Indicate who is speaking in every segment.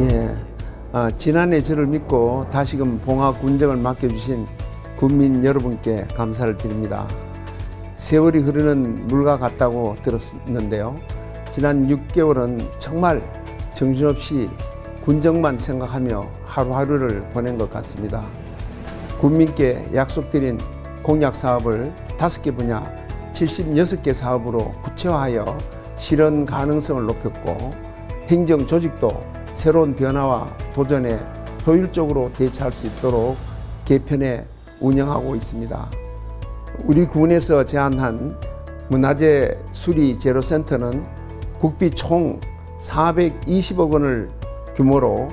Speaker 1: 예, 지난해 저를 믿고 다시금 봉화 군정을 맡겨주신 군민 여러분께 감사를 드립니다. 세월이 흐르는 물과 같다고 들었는데요. 지난 6개월은 정말 정신없이 군정만 생각하며 하루하루를 보낸 것 같습니다. 군민께 약속드린 공약 사업을 5개 분야 76개 사업으로 구체화하여 실현 가능성을 높였고, 행정 조직도 새로운 변화와 도전에 효율적으로 대처할 수 있도록 개편해 운영하고 있습니다. 우리 군에서 제안한 문화재 수리 제로센터는 국비 총 420억 원을 규모로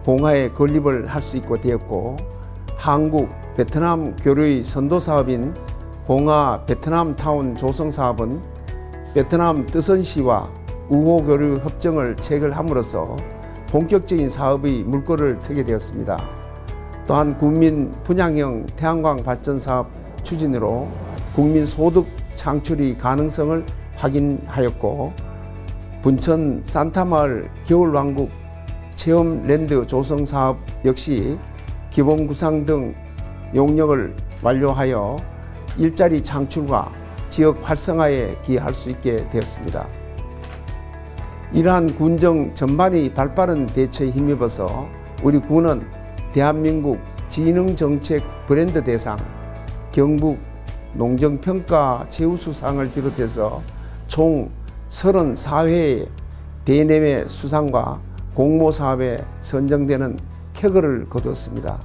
Speaker 1: 봉화에 건립을 할 수 있고 되었고, 한국 베트남 교류의 선도 사업인 봉화 베트남 타운 조성 사업은 베트남 뜨선시와 우호 교류 협정을 체결함으로써 본격적인 사업의 물꼬를 트게 되었습니다. 또한 국민 분양형 태양광 발전 사업 추진으로 국민 소득 창출의 가능성을 확인하였고, 분천 산타마을 겨울왕국 체험랜드 조성 사업 역시 기본 구상 등 용역을 완료하여 일자리 창출과 지역 활성화에 기여할 수 있게 되었습니다. 이러한 군정 전반이 발빠른 대처에 힘입어서 우리 군은 대한민국 지능정책 브랜드 대상, 경북 농정평가 최우수상을 비롯해서 총 34회의 대내외 수상과 공모사업에 선정되는 쾌거를 거두었습니다.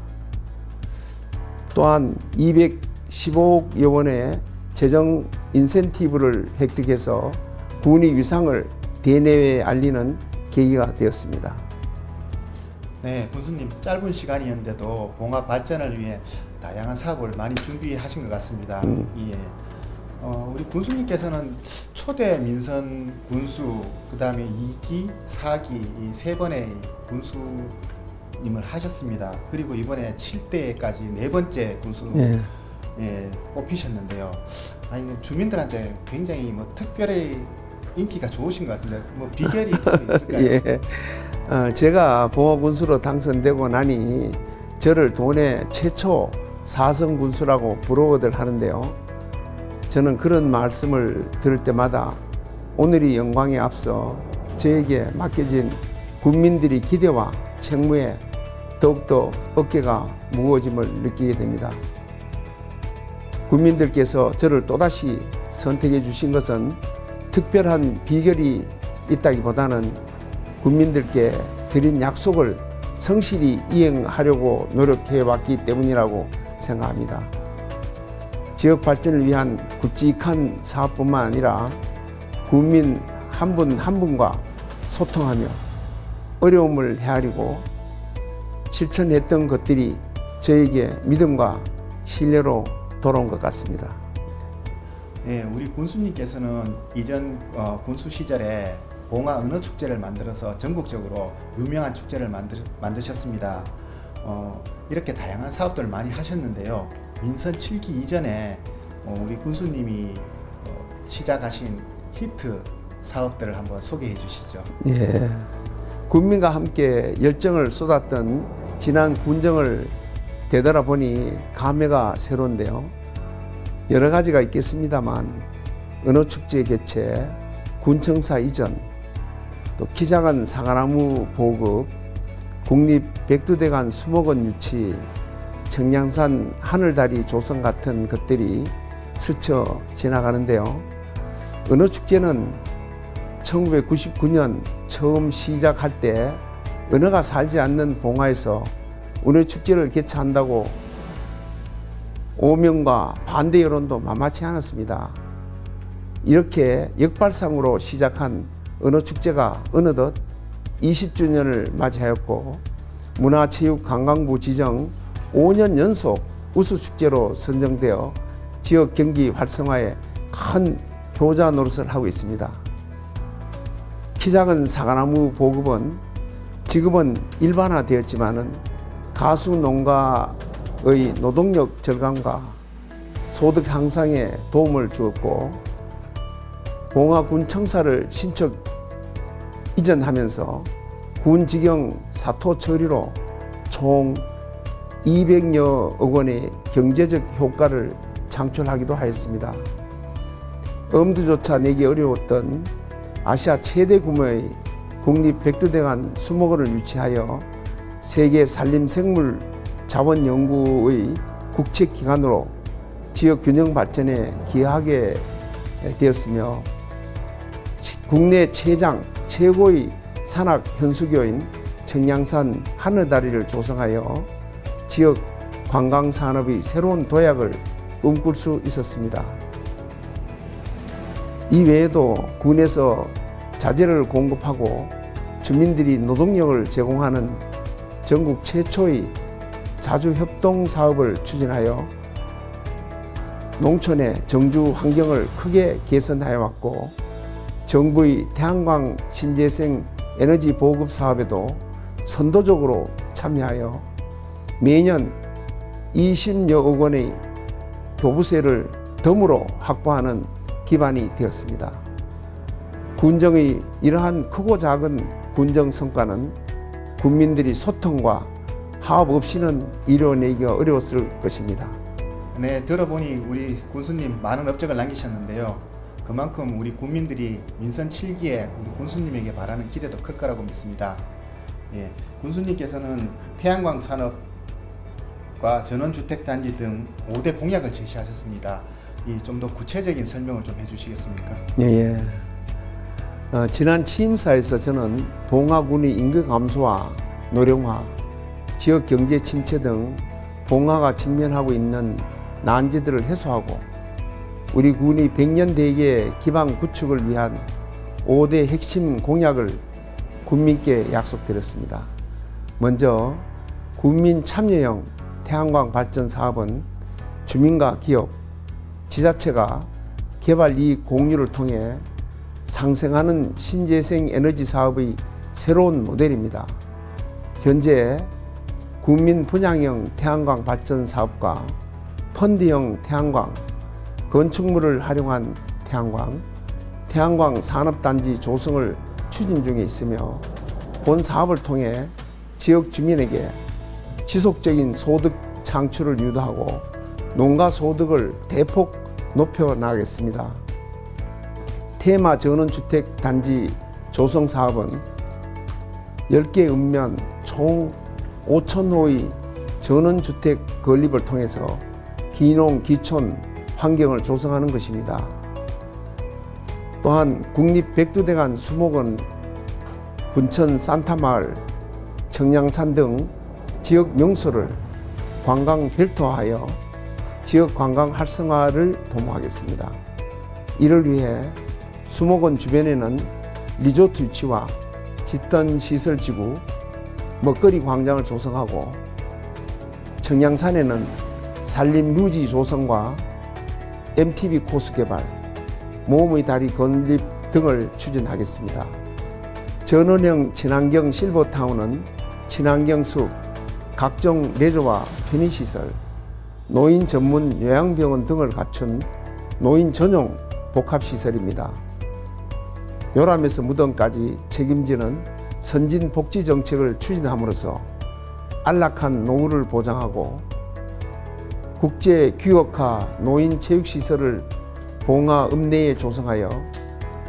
Speaker 1: 또한 215억여 원의 재정 인센티브를 획득해서 군의 위상을 대내외에 알리는 계기가 되었습니다.
Speaker 2: 네, 군수님 짧은 시간이었는데도 봉화 발전을 위해 다양한 사업을 많이 준비하신 것 같습니다. 예. 우리 군수님께서는 초대 민선 군수, 그 다음에 2기, 4기 이 3번의 군수님을 하셨습니다. 그리고 이번에 7대까지 4번째 군수로 뽑히셨는데요. 아니, 주민들한테 굉장히 특별히 인기가 좋으신 것 같은데 비결이 있을까요?
Speaker 1: 예. 제가 봉화 군수로 당선되고 나니 저를 도내 최초 4성 군수라고 부러워들 하는데요. 저는 그런 말씀을 들을 때마다 오늘의 영광에 앞서 저에게 맡겨진 국민들의 기대와 책무에 더욱더 어깨가 무거워짐을 느끼게 됩니다. 국민들께서 저를 또다시 선택해 주신 것은 특별한 비결이 있다기보다는 국민들께 드린 약속을 성실히 이행하려고 노력해 왔기 때문이라고 생각합니다. 지역 발전을 위한 굵직한 사업뿐만 아니라 국민 한 분 한 분과 소통하며 어려움을 헤아리고 실천했던 것들이 저에게 믿음과 신뢰로 돌아온 것 같습니다.
Speaker 2: 네, 우리 군수님께서는 이전 군수 시절에 봉화 은어축제를 만들어서 전국적으로 유명한 축제를 만드셨습니다. 이렇게 다양한 사업들을 많이 하셨는데요. 민선 7기 이전에 우리 군수님이 시작하신 히트 사업들을 한번 소개해 주시죠.
Speaker 1: 예, 국민과 함께 열정을 쏟았던 지난 군정을 되돌아보니 감회가 새로운데요. 여러 가지가 있겠습니다만 은어축제 개최, 군청사 이전, 또 키 작은 사과나무 보급, 국립 백두대간 수목원 유치, 청량산 하늘다리 조성 같은 것들이 스쳐 지나가는데요. 은어축제는 1999년 처음 시작할 때 은어가 살지 않는 봉화에서 은어축제를 개최한다고 오명과 반대 여론도 만만치 않았습니다. 이렇게 역발상으로 시작한 은어축제가 어느덧 20주년을 맞이하였고, 문화체육관광부 지정 5년 연속 우수축제로 선정되어 지역 경기 활성화에 큰 효자 노릇을 하고 있습니다. 키 작은 사과나무 보급은 지금은 일반화되었지만은 가수 농가의 노동력 절감과 소득 향상에 도움을 주었고, 봉화군 청사를 신축 이전하면서 군 직영 사토 처리로 총 200여억 원의 경제적 효과를 창출하기도 하였습니다. 엄두조차 내기 어려웠던 아시아 최대 규모의 국립백두대간 수목원을 유치하여 세계 산림생물 자원 연구의 국책기관으로 지역 균형 발전에 기여하게 되었으며 국내 최고의 산악 현수교인 청량산 하늘다리를 조성하여 지역 관광 산업의 새로운 도약을 꿈꿀 수 있었습니다. 이 외에도 군에서 자재를 공급하고 주민들이 노동력을 제공하는 전국 최초의 자주협동 사업을 추진하여 농촌의 정주 환경을 크게 개선하여 왔고 정부의 태양광 신재생 에너지 보급 사업에도 선도적으로 참여하여 매년 20여억 원의 교부세를 덤으로 확보하는 기반이 되었습니다. 군정의 이러한 크고 작은 군정 성과는 군민들이 소통과 화합 없이는 이뤄내기가 어려웠을 것입니다.
Speaker 2: 네, 들어보니 우리 군수님 많은 업적을 남기셨는데요. 그만큼 우리 국민들이 민선 7기에 우리 군수님에게 바라는 기대도 클 거라고 믿습니다. 예, 군수님께서는 태양광 산업과 전원주택단지 등 5대 공약을 제시하셨습니다. 이 좀 더 구체적인 설명을 좀 해주시겠습니까?
Speaker 1: 예. 지난 취임사에서 저는 봉화군의 인구 감소와 노령화, 지역 경제 침체 등 봉화가 직면하고 있는 난제들을 해소하고 우리 군이 100년 대계 기반 구축을 위한 5대 핵심 공약을 군민께 약속드렸습니다. 먼저 군민 참여형 태양광 발전 사업은 주민과 기업, 지자체가 개발 이익 공유를 통해 상생하는 신재생 에너지 사업의 새로운 모델입니다. 현재 군민 분양형 태양광 발전 사업과 펀드형 태양광, 건축물을 활용한 태양광 산업단지 조성을 추진 중에 있으며 본 사업을 통해 지역 주민에게 지속적인 소득 창출을 유도하고 농가 소득을 대폭 높여 나가겠습니다. 테마 전원주택 단지 조성 사업은 10개 읍면 총 5,000호의 전원주택 건립을 통해서 기농, 기촌 환경을 조성하는 것입니다. 또한 국립백두대간 수목원, 군천 산타마을, 청량산 등 지역 명소를 관광 벨트화하여 지역 관광 활성화를 도모하겠습니다. 이를 위해 수목원 주변에는 리조트 유치와 집단 시설지구, 먹거리 광장을 조성하고 청량산에는 산림 류지 조성과 MTB 코스 개발, 모험의 다리 건립 등을 추진하겠습니다. 전원형 친환경 실버타운은 친환경 숲, 각종 레저와 편의시설, 노인 전문 요양병원 등을 갖춘 노인 전용 복합시설입니다. 요람에서 무덤까지 책임지는 선진 복지 정책을 추진함으로써 안락한 노후를 보장하고 국제 규격화 노인 체육시설을 봉화 읍내에 조성하여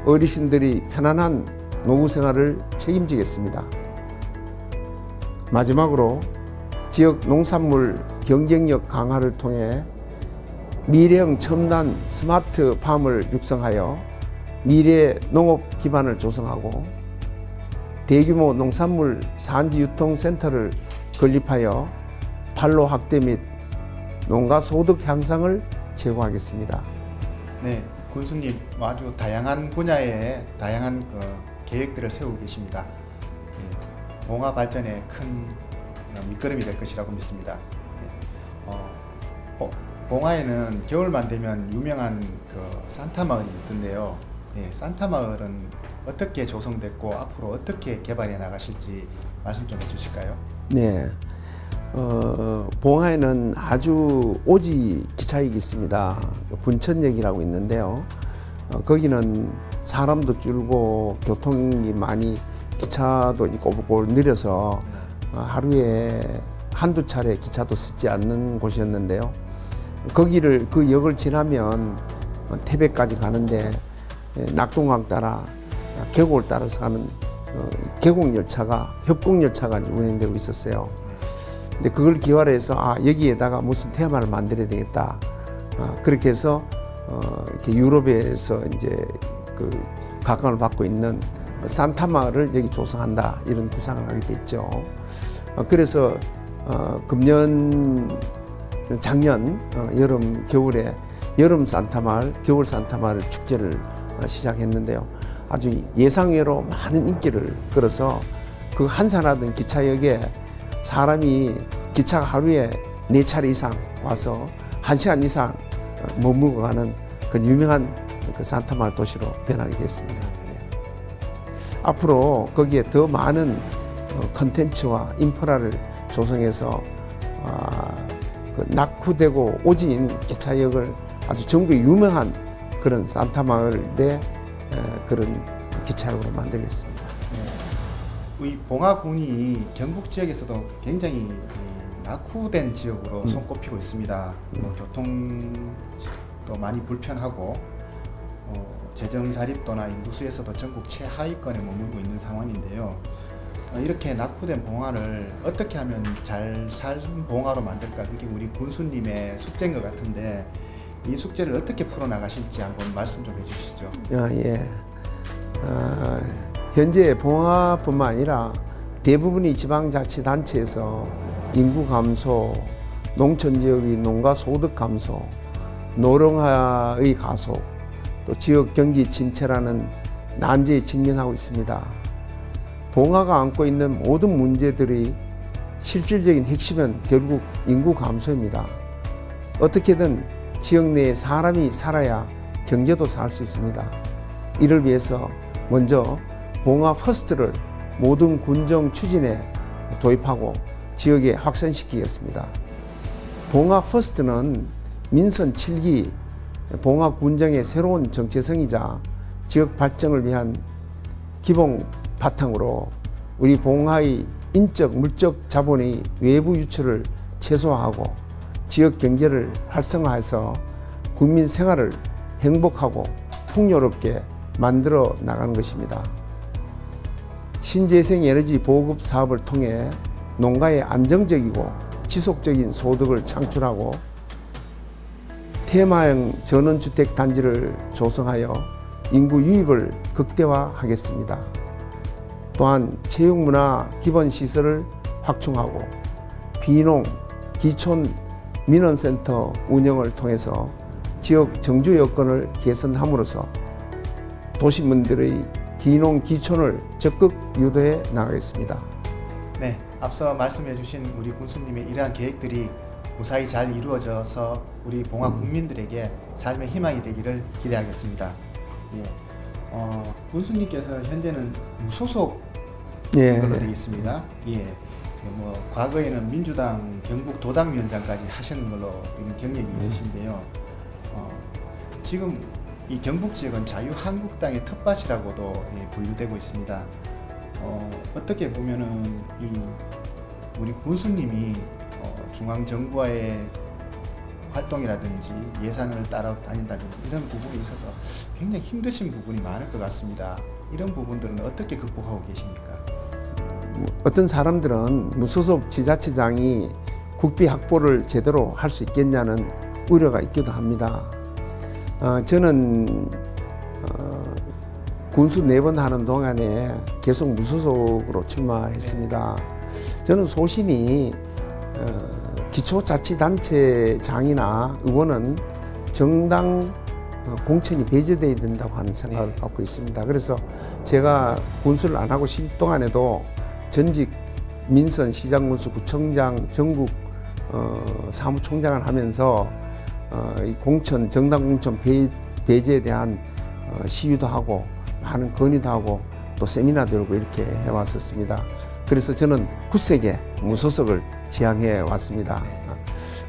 Speaker 1: 어르신들이 편안한 노후 생활을 책임지겠습니다. 마지막으로 지역 농산물 경쟁력 강화를 통해 미래형 첨단 스마트 팜을 육성하여 미래 농업 기반을 조성하고 대규모 농산물 산지 유통센터를 건립하여 판로 확대 및 농가 소득 향상을 제고하겠습니다.
Speaker 2: 네, 군수님 아주 다양한 분야에 다양한 계획들을 세우고 계십니다. 예, 봉화 발전에 큰 밑거름이 될 것이라고 믿습니다. 예, 봉화에는 겨울만 되면 유명한 산타 마을이 있던데요. 예, 산타 마을은 어떻게 조성됐고 앞으로 어떻게 개발해 나가실지 말씀 좀 해주실까요?
Speaker 1: 네, 봉화에는 아주 오지 기차역이 있습니다. 분천역이라고 있는데요. 거기는 사람도 줄고 교통이 많이 기차도 꼬불꼬불 느려서 하루에 한두 차례 기차도 쓰지 않는 곳이었는데요. 거기를 그 역을 지나면 태백까지 가는데 낙동강 따라 계곡을 따라서 가는 계곡열차가 협곡열차가 운행되고 있었어요. 근데 그걸 기활해서 여기에다가 무슨 테마를 만들어야 되겠다. 그렇게 해서 이렇게 유럽에서 이제 그 각광을 받고 있는 산타마을을 여기 조성한다 이런 구상을 하게 됐죠. 그래서 작년 여름 겨울에 여름 산타마을, 겨울 산타마을 축제를 시작했는데요. 아주 예상외로 많은 인기를 끌어서 그 한산하던 기차역에 사람이 기차가 하루에 4차례 이상 와서 1시간 이상 머물고 가는 그 유명한 그 산타마을 도시로 변하게 됐습니다. 앞으로 거기에 더 많은 컨텐츠와 인프라를 조성해서 그 낙후되고 오진 기차역을 아주 전국에 유명한 그런 산타마을의 그런 기차역으로 만들겠습니다.
Speaker 2: 이 봉화군이 경북 지역에서도 굉장히 낙후된 지역으로 손꼽히고 있습니다. 교통도 많이 불편하고 재정 자립도나 인구수에서도 전국 최하위권에 머물고 있는 상황인데요. 이렇게 낙후된 봉화를 어떻게 하면 잘 산 봉화로 만들까? 그게 우리 군수님의 숙제인 것 같은데 이 숙제를 어떻게 풀어나가실지 한번 말씀 좀 해주시죠.
Speaker 1: 예. 현재 봉화뿐만 아니라 대부분이 지방자치단체에서 인구 감소, 농촌 지역의 농가 소득 감소, 노령화의 가속, 또 지역 경기 침체라는 난제에 직면하고 있습니다. 봉화가 안고 있는 모든 문제들이 실질적인 핵심은 결국 인구 감소입니다. 어떻게든 지역 내에 사람이 살아야 경제도 살 수 있습니다. 이를 위해서 먼저 봉화 퍼스트를 모든 군정 추진에 도입하고 지역에 확산시키겠습니다. 봉화 퍼스트는 민선 7기 봉화 군정의 새로운 정체성이자 지역 발전을 위한 기본 바탕으로 우리 봉화의 인적, 물적 자본의 외부 유출을 최소화하고 지역 경제를 활성화해서 국민 생활을 행복하고 풍요롭게 만들어 나가는 것입니다. 신재생 에너지 보급 사업을 통해 농가의 안정적이고 지속적인 소득을 창출하고 테마형 전원주택 단지를 조성하여 인구 유입을 극대화하겠습니다. 또한 체육문화 기본시설을 확충하고 비농, 기촌 민원센터 운영을 통해서 지역 정주 여건을 개선함으로써 도시민들의 기농, 기촌을 적극 유도해 나가겠습니다.
Speaker 2: 네, 앞서 말씀해 주신 우리 군수님의 이러한 계획들이 무사히 잘 이루어져서 우리 봉화 국민들에게 삶의 희망이 되기를 기대하겠습니다. 예. 군수님께서 현재는 무소속 걸로 되어 있습니다. 예. 뭐 과거에는 민주당 경북 도당위원장까지 하시는 걸로 이런 경력이 있으신데요. 지금 이 경북 지역은 자유한국당의 텃밭이라고도 분류되고 있습니다. 어떻게 보면은 이 우리 군수님이 중앙 정부와의 활동이라든지 예산을 따라다닌다든지 이런 부분에 있어서 굉장히 힘드신 부분이 많을 것 같습니다. 이런 부분들은 어떻게 극복하고 계십니까?
Speaker 1: 어떤 사람들은 무소속 지자체장이 국비 확보를 제대로 할 수 있겠냐는 우려가 있기도 합니다. 저는 군수 4번 하는 동안에 계속 무소속으로 출마했습니다. 저는 소신이 기초자치단체장이나 의원은 정당 공천이 배제되어야 된다고 하는 생각을 갖고 있습니다. 그래서 제가 군수를 안 하고 10일 동안에도 전직 민선 시장군수 구청장 전국 사무총장을 하면서 이 공천 정당 공천 배제에 대한 시위도 하고 많은 건의도 하고 또 세미나도 열고 이렇게 해왔었습니다. 그래서 저는 굳세게 무소속을 지향해 왔습니다.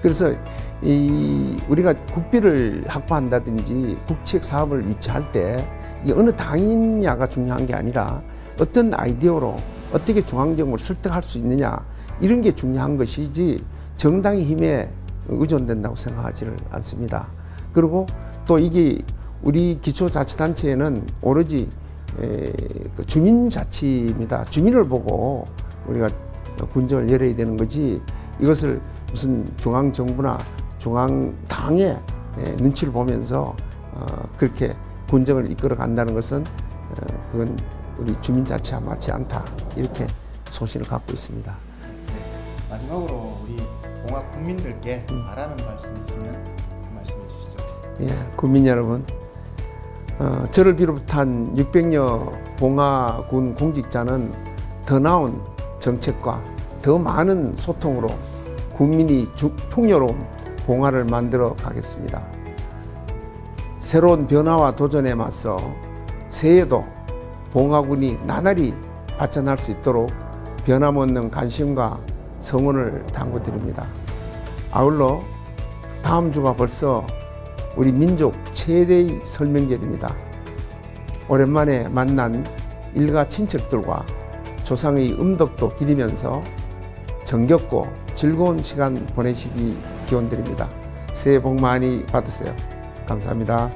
Speaker 1: 그래서 우리가 국비를 확보한다든지 국책 사업을 유치할 때 이게 어느 당이냐가 중요한 게 아니라 어떤 아이디어로 어떻게 중앙정부를 설득할 수 있느냐, 이런 게 중요한 것이지 정당의 힘에 의존된다고 생각하지를 않습니다. 그리고 또 이게 우리 기초자치단체에는 오로지 그 주민자치입니다. 주민을 보고 우리가 군정을 열어야 되는 거지, 이것을 무슨 중앙정부나 중앙당의 눈치를 보면서 그렇게 군정을 이끌어 간다는 것은 그건 우리 주민자치와 맞지 않다, 이렇게 소신을 갖고 있습니다.
Speaker 2: 마지막으로 우리 봉화 국민들께 바라는 말씀 있으면 말씀해 주시죠.
Speaker 1: 예, 국민 여러분, 저를 비롯한 600여 봉화군 공직자는 더 나은 정책과 더 많은 소통으로 국민이 풍요로운 봉화를 만들어 가겠습니다. 새로운 변화와 도전에 맞서 새해에도 봉화군이 나날이 발전할 수 있도록 변함없는 관심과 성원을 당부드립니다. 아울러 다음 주가 벌써 우리 민족 최대의 설명절입니다. 오랜만에 만난 일가 친척들과 조상의 음덕도 기리면서 정겹고 즐거운 시간 보내시기 기원드립니다. 새해 복 많이 받으세요. 감사합니다.